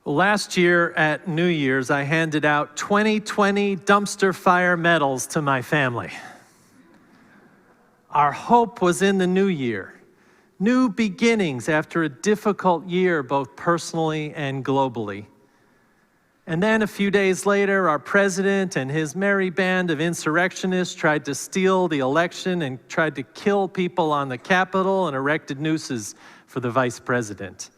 Well, last year at New Year's, I handed out 2020 dumpster fire medals to my family. Our hope was in the new year, new beginnings after a difficult year, both personally and globally. And then a few days later, our president and his merry band of insurrectionists tried to steal the election and tried to kill people on the Capitol and erected nooses for the vice president.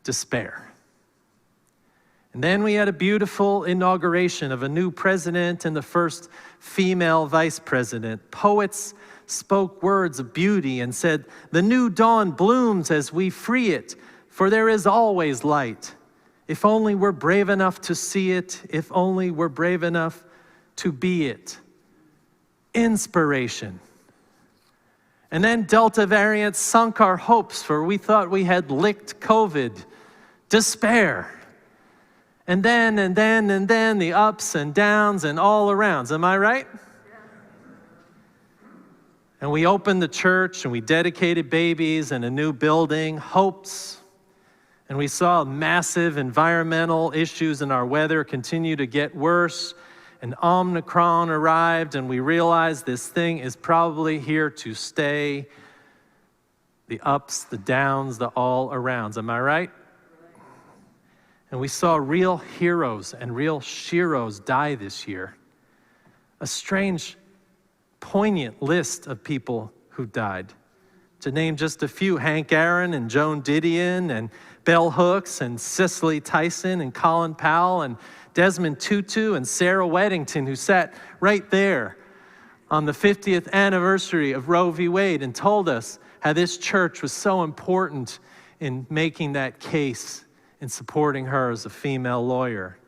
Despair. And then we had a beautiful inauguration of a new president and the first female vice president. Poets spoke words of beauty and said, "The new dawn blooms as we free it, for there is always light. If only we're brave enough to see it, if only we're brave enough to be it." Inspiration. And then Delta variant sunk our hopes, for we thought we had licked COVID. Despair. And then the ups and downs and all arounds. Am I right? And we opened the church and we dedicated babies and a new building, hopes. And we saw massive environmental issues in our weather continue to get worse. And Omicron arrived and we realized this thing is probably here to stay. The ups, the downs, the all arounds. Am I right? And we saw real heroes and real sheroes die this year. A strange, poignant list of people who died. To name just a few, Hank Aaron and Joan Didion and Bell Hooks and Cicely Tyson and Colin Powell and Desmond Tutu and Sarah Weddington, who sat right there on the 50th anniversary of Roe v. Wade and told us how this church was so important in making that case in supporting her as a female lawyer.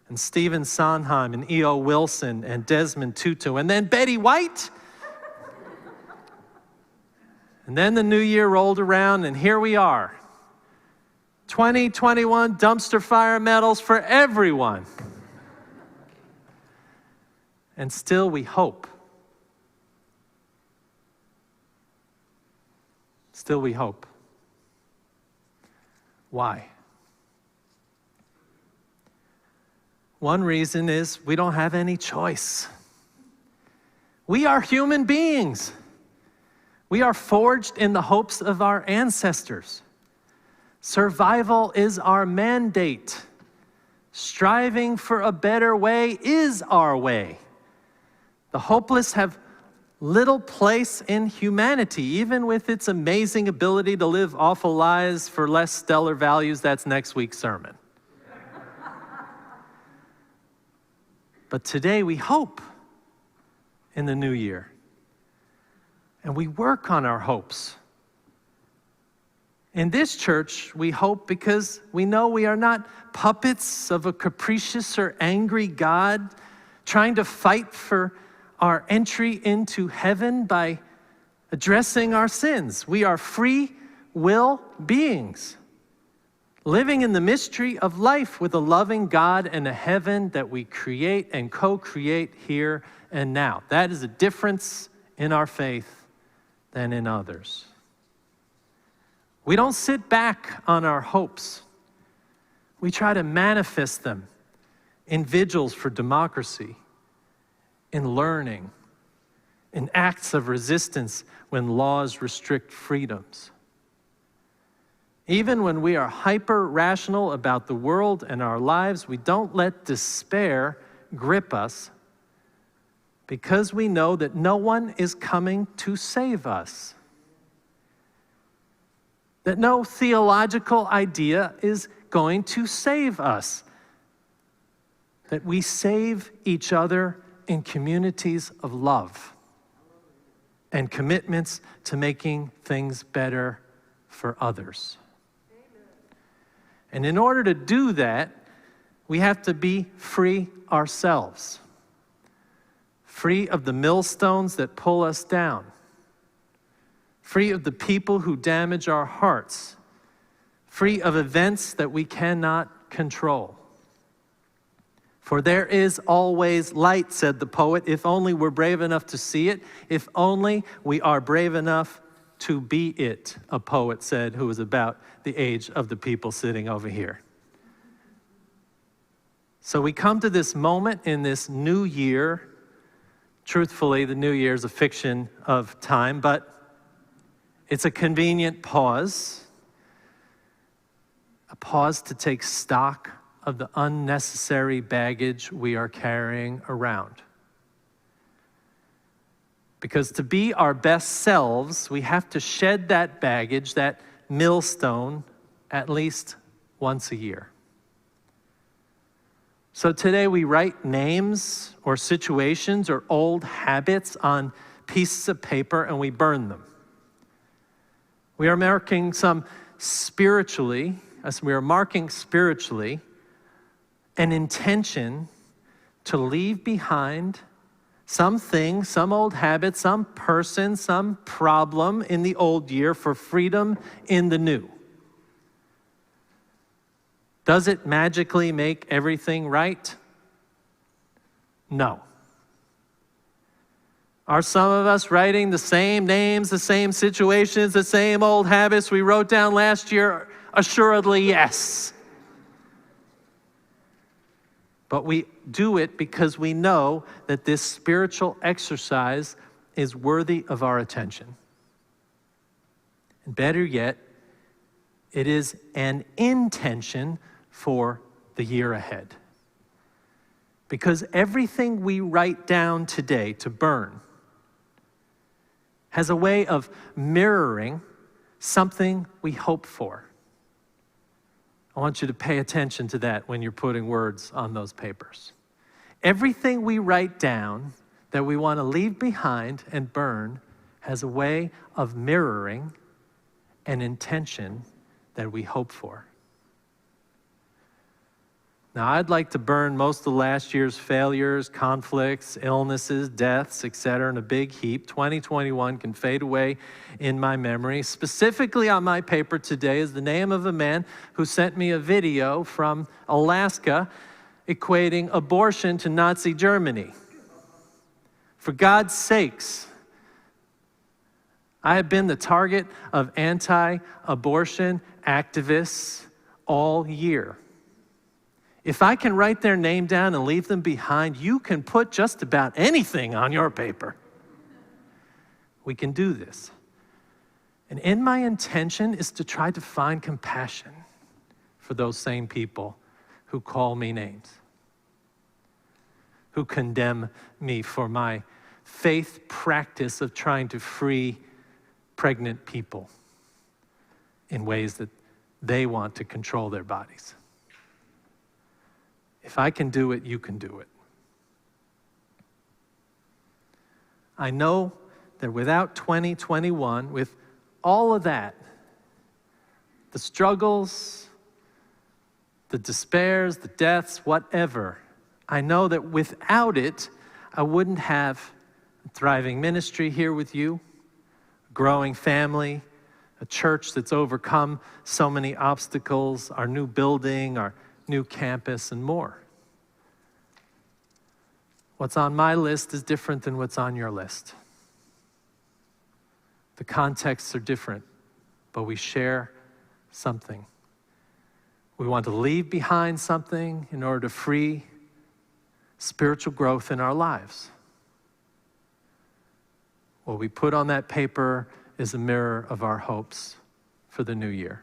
And Stephen Sondheim and E.O. Wilson and Desmond Tutu. And then Betty White. And then the new year rolled around and here we are. 2021 dumpster fire medals for everyone. And still we hope. Still we hope. Why? One reason is we don't have any choice. We are human beings. We are forged in the hopes of our ancestors. Survival is our mandate. Striving for a better way is our way. The hopeless have little place in humanity, even with its amazing ability to live awful lives for less stellar values. That's next week's sermon. But today we hope in the new year. And we work on our hopes. In this church, we hope because we know we are not puppets of a capricious or angry God trying to fight for our entry into heaven by addressing our sins. We are free will beings, living in the mystery of life with a loving God and a heaven that we create and co-create here and now. That is a difference in our faith than in others. We don't sit back on our hopes. We try to manifest them in vigils for democracy, in learning, in acts of resistance when laws restrict freedoms. Even when we are hyper-rational about the world and our lives, we don't let despair grip us because we know that no one is coming to save us. That no theological idea is going to save us. That we save each other in communities of love and commitments to making things better for others. And in order to do that, we have to be free ourselves. Free of the millstones that pull us down. Free of the people who damage our hearts. Free of events that we cannot control. For there is always light, said the poet, if only we're brave enough to see it, if only we are brave enough to be it, a poet said who was about the age of the people sitting over here. So we come to this moment in this new year. Truthfully, the new year is a fiction of time, but it's a convenient pause. A pause to take stock of the unnecessary baggage we are carrying around. Because to be our best selves, we have to shed that baggage, that millstone, at least once a year. So today we write names or situations or old habits on pieces of paper and we burn them. We are marking spiritually an intention to leave behind something, some old habit, some person, some problem in the old year for freedom in the new. Does it magically make everything right? No. Are some of us writing the same names, the same situations, the same old habits we wrote down last year? Assuredly, yes. But we do it because we know that this spiritual exercise is worthy of our attention. And better yet, it is an intention for the year ahead. Because everything we write down today to burn has a way of mirroring something we hope for. I want you to pay attention to that when you're putting words on those papers. Everything we write down that we want to leave behind and burn has a way of mirroring an intention that we hope for. Now, I'd like to burn most of last year's failures, conflicts, illnesses, deaths, etc. in a big heap. 2021 can fade away in my memory. Specifically on my paper today is the name of a man who sent me a video from Alaska equating abortion to Nazi Germany. For God's sakes, I have been the target of anti-abortion activists all year. If I can write their name down and leave them behind, you can put just about anything on your paper. We can do this. And in my intention is to try to find compassion for those same people who call me names, who condemn me for my faith practice of trying to free pregnant people in ways that they want to control their bodies. If I can do it, you can do it. I know that without 2021, with all of that, the struggles, the despairs, the deaths, whatever, I know that without it, I wouldn't have a thriving ministry here with you, a growing family, a church that's overcome so many obstacles, our new building, our new campus, and more. What's on my list is different than what's on your list. The contexts are different, but we share something. We want to leave behind something in order to free spiritual growth in our lives. What we put on that paper is a mirror of our hopes for the new year.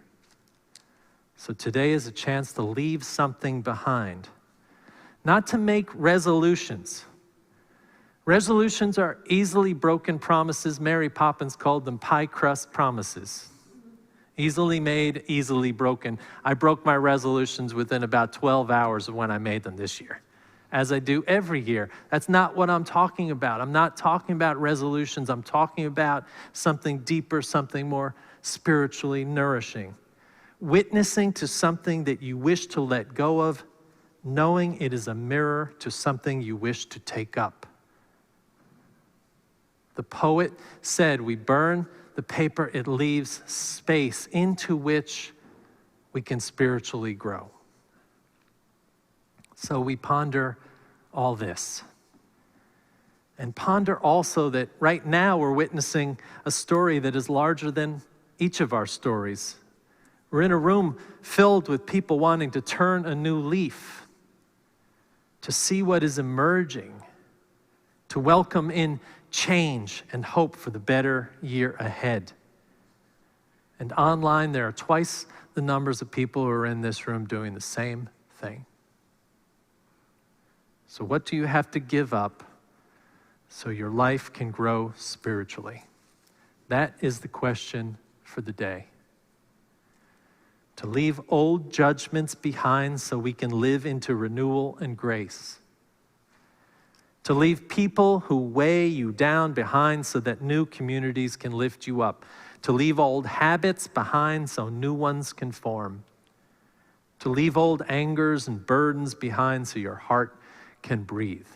So today is a chance to leave something behind. Not to make resolutions. Resolutions are easily broken promises. Mary Poppins called them pie crust promises. Easily made, easily broken. I broke my resolutions within about 12 hours of when I made them this year, as I do every year. That's not what I'm talking about. I'm not talking about resolutions. I'm talking about something deeper, something more spiritually nourishing. Witnessing to something that you wish to let go of, knowing it is a mirror to something you wish to take up. The poet said, we burn the paper, it leaves space into which we can spiritually grow. So we ponder all this. And ponder also that right now we're witnessing a story that is larger than each of our stories. We're in a room filled with people wanting to turn a new leaf. to see what is emerging, to welcome in change and hope for the better year ahead. And online, there are twice the numbers of people who are in this room doing the same thing. So what do you have to give up so your life can grow spiritually? That is the question for the day. To leave old judgments behind so we can live into renewal and grace. To leave people who weigh you down behind so that new communities can lift you up. To leave old habits behind so new ones can form. To leave old angers and burdens behind so your heart can breathe.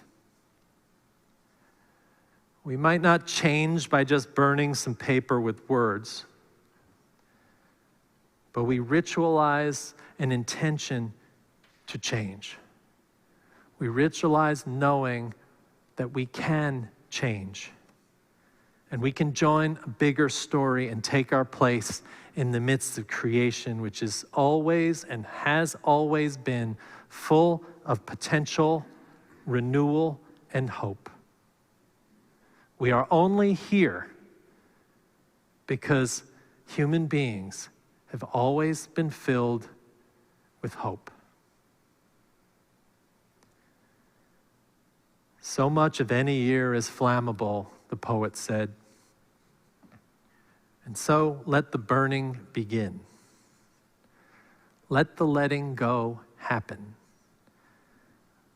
We might not change by just burning some paper with words, but we ritualize an intention to change. We ritualize knowing that we can change, and we can join a bigger story and take our place in the midst of creation, which is always and has always been full of potential, renewal, and hope. We are only here because human beings have always been filled with hope. So much of any year is flammable, the poet said. And so let the burning begin. Let the letting go happen.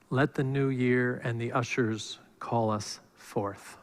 Let the new year and the ushers call us forth.